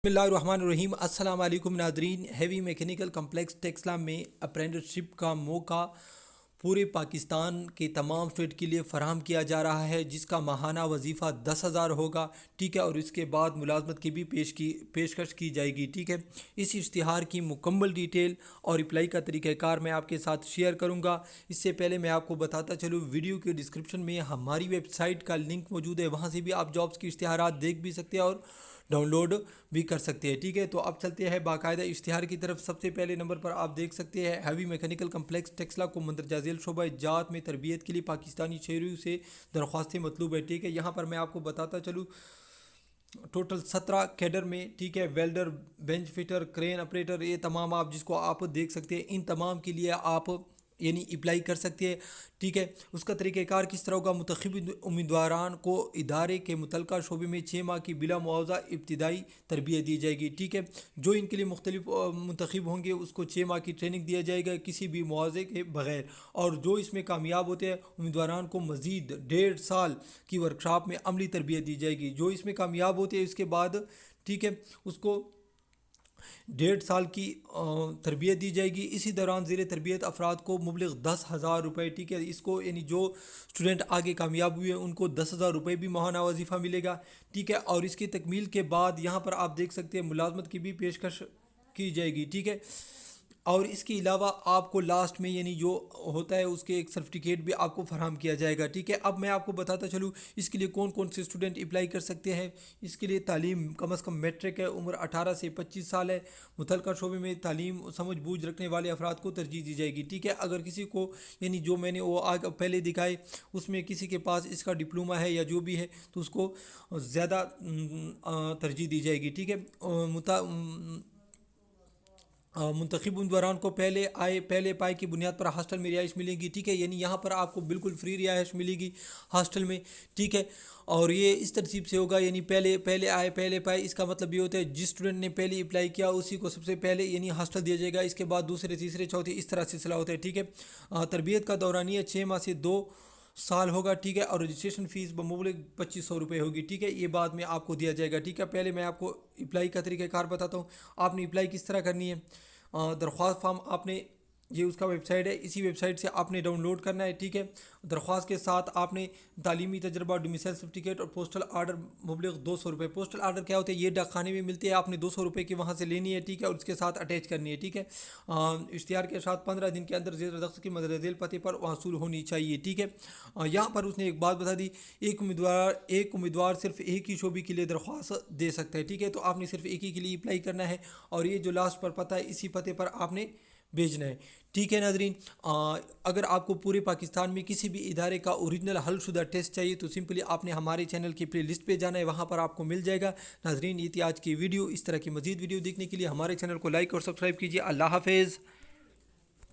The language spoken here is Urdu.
بسم اللہ الرحمن الرحیم۔ السلام علیکم ناظرین۔ ہیوی میکینیکل کمپلیکس ٹیکسلا میں اپرینٹسشپ کا موقع پورے پاکستان کے تمام اسٹوڈنٹ کے لیے فراہم کیا جا رہا ہے، جس کا ماہانہ وظیفہ 10,000 ہوگا، ٹھیک ہے، اور اس کے بعد ملازمت کی بھی پیشکش کی جائے گی، ٹھیک ہے۔ اس اشتہار کی مکمل ڈیٹیل اور اپلائی کا طریقہ کار میں آپ کے ساتھ شیئر کروں گا۔ اس سے پہلے میں آپ کو بتاتا چلوں، ویڈیو کے ڈسکرپشن میں ہماری ویب سائٹ کا لنک موجود ہے، وہاں سے بھی آپ جابس کی اشتہارات دیکھ بھی سکتے ہیں اور ڈاؤن لوڈ بھی کر سکتے ہیں، ٹھیک ہے۔ تو اب چلتے ہیں باقاعدہ اشتہار کی طرف۔ سب سے پہلے نمبر پر آپ دیکھ سکتے ہیں ہیوی میکینیکل کمپلیکس ٹیکسلا کو مندرجہ ذیل شعبہ جات میں تربیت کے لیے پاکستانی شہریوں سے درخواستیں مطلوب ہے، ٹھیک ہے۔ یہاں پر میں آپ کو بتاتا چلوں، ٹوٹل 17 کیڈر میں، ٹھیک ہے، ویلڈر، بینچ فٹر، کرین آپریٹر، یہ تمام آپ جس کو آپ دیکھ سکتے ہیں، ان تمام کے لیے آپ اپلائی کر سکتے ہیں، ٹھیک ہے۔ اس کا طریقہ کار کس طرح ہوگا؟ منتخب امیدواران کو ادارے کے متعلقہ شعبے میں 6 ماہ کی بلا معاوضہ ابتدائی تربیت دی جائے گی، ٹھیک ہے۔ جو ان کے لیے مختلف منتخب ہوں گے، اس کو 6 ماہ کی ٹریننگ دیا جائے گا کسی بھی معاوضے کے بغیر، اور جو اس میں کامیاب ہوتے ہیں امیدواران کو مزید 1.5 سال کی ورکشاپ میں عملی تربیت دی جائے گی۔ جو اس میں کامیاب ہوتے ہیں اس کے بعد، ٹھیک ہے، اس کو 1.5 سال کی تربیت دی جائے گی۔ اسی دوران زیر تربیت افراد کو مبلغ 10,000 روپے، ٹھیک ہے، اس کو یعنی جو اسٹوڈنٹ آگے کامیاب ہوئے ان کو 10,000 روپے بھی ماہانہ وظیفہ ملے گا، ٹھیک ہے۔ اور اس کی تکمیل کے بعد یہاں پر آپ دیکھ سکتے ہیں ملازمت کی بھی پیشکش کی جائے گی، ٹھیک ہے۔ اور اس کے علاوہ آپ کو لاسٹ میں یعنی جو ہوتا ہے اس کے ایک سرٹیفکیٹ بھی آپ کو فراہم کیا جائے گا، ٹھیک ہے۔ اب میں آپ کو بتاتا چلوں اس کے لیے کون کون سے اسٹوڈنٹ اپلائی کر سکتے ہیں۔ اس کے لیے تعلیم کم از کم میٹرک ہے، عمر 18 سے 25 سال ہے، متعلقہ شعبے میں تعلیم سمجھ بوجھ رکھنے والے افراد کو ترجیح دی جائے گی، ٹھیک ہے۔ اگر کسی کو یعنی جو میں نے وہ آگے پہلے دکھائے اس میں کسی کے پاس اس کا ڈپلومہ ہے یا جو بھی ہے تو اس کو زیادہ ترجیح دی جائے گی، ٹھیک ہے۔ منتخب امیدواران کو پہلے پائے کی بنیاد پر ہاسٹل میں رہائش ملے گی، ٹھیک ہے، یعنی یہاں پر آپ کو بالکل فری رہائش ملے گی ہاسٹل میں، ٹھیک ہے۔ اور یہ اس ترتیب سے ہوگا، یعنی پہلے آئے پہلے پائے، اس کا مطلب یہ ہوتا ہے جس اسٹوڈنٹ نے پہلے اپلائی کیا اسی کو سب سے پہلے یعنی ہاسٹل دیا جائے گا، اس کے بعد دوسرے تیسرے چوتھے اس طرح سلسلہ ہوتا ہے، ٹھیک ہے۔ تربیت کا دورانیہ 6 ماہ سے 2 سال ہوگا، ٹھیک ہے، اور رجسٹریشن فیس بمبلغ 2500 روپے ہوگی، ٹھیک ہے۔ یہ بعد میں آپ کو دیا جائے گا، ٹھیک ہے۔ پہلے میں آپ کو اپلائی کا طریقہ کار بتاتا ہوں۔ آپ نے اپلائی کس طرح کرنی ہے؟ درخواست فارم آپ نے، یہ اس کا ویب سائٹ ہے، اسی ویب سائٹ سے آپ نے ڈاؤن لوڈ کرنا ہے، ٹھیک ہے۔ درخواست کے ساتھ آپ نے تعلیمی تجربہ، ڈومیسائل سرٹیفکیٹ اور پوسٹل آرڈر مبلغ 200 روپے۔ پوسٹل آرڈر کیا ہوتے ہیں؟ یہ ڈاک خانے میں ملتے ہیں، آپ نے 200 روپے کی وہاں سے لینی ہے، ٹھیک ہے، اور اس کے ساتھ اٹیچ کرنی ہے، ٹھیک ہے۔ اشتہار کے ساتھ 15 دن کے اندر زیر دخل کی مدر ذیل پتے پر موصول ہونی چاہیے، ٹھیک ہے۔ یہاں پر اس نے ایک بات بتا دی، ایک امیدوار صرف ایک ہی شعبے کے لیے درخواست دے سکتا ہے، ٹھیک ہے۔ تو آپ نے صرف ایک ہی کے لیے اپلائی کرنا ہے، اور یہ جو لاسٹ پر پتہ ہے اسی پتے پر آپ نے بھیجنا ہے، ٹھیک ہے ناظرین۔ اگر آپ کو پورے پاکستان میں کسی بھی ادارے کا اوریجنل حل شدہ ٹیسٹ چاہیے تو سمپلی آپ نے ہمارے چینل کی پلے لسٹ پہ جانا ہے، وہاں پر آپ کو مل جائے گا۔ ناظرین، یہ تھی آج کی ویڈیو۔ اس طرح کی مزید ویڈیو دیکھنے کے لیے ہمارے چینل کو لائک اور سبسکرائب کیجیے۔ اللہ حافظ۔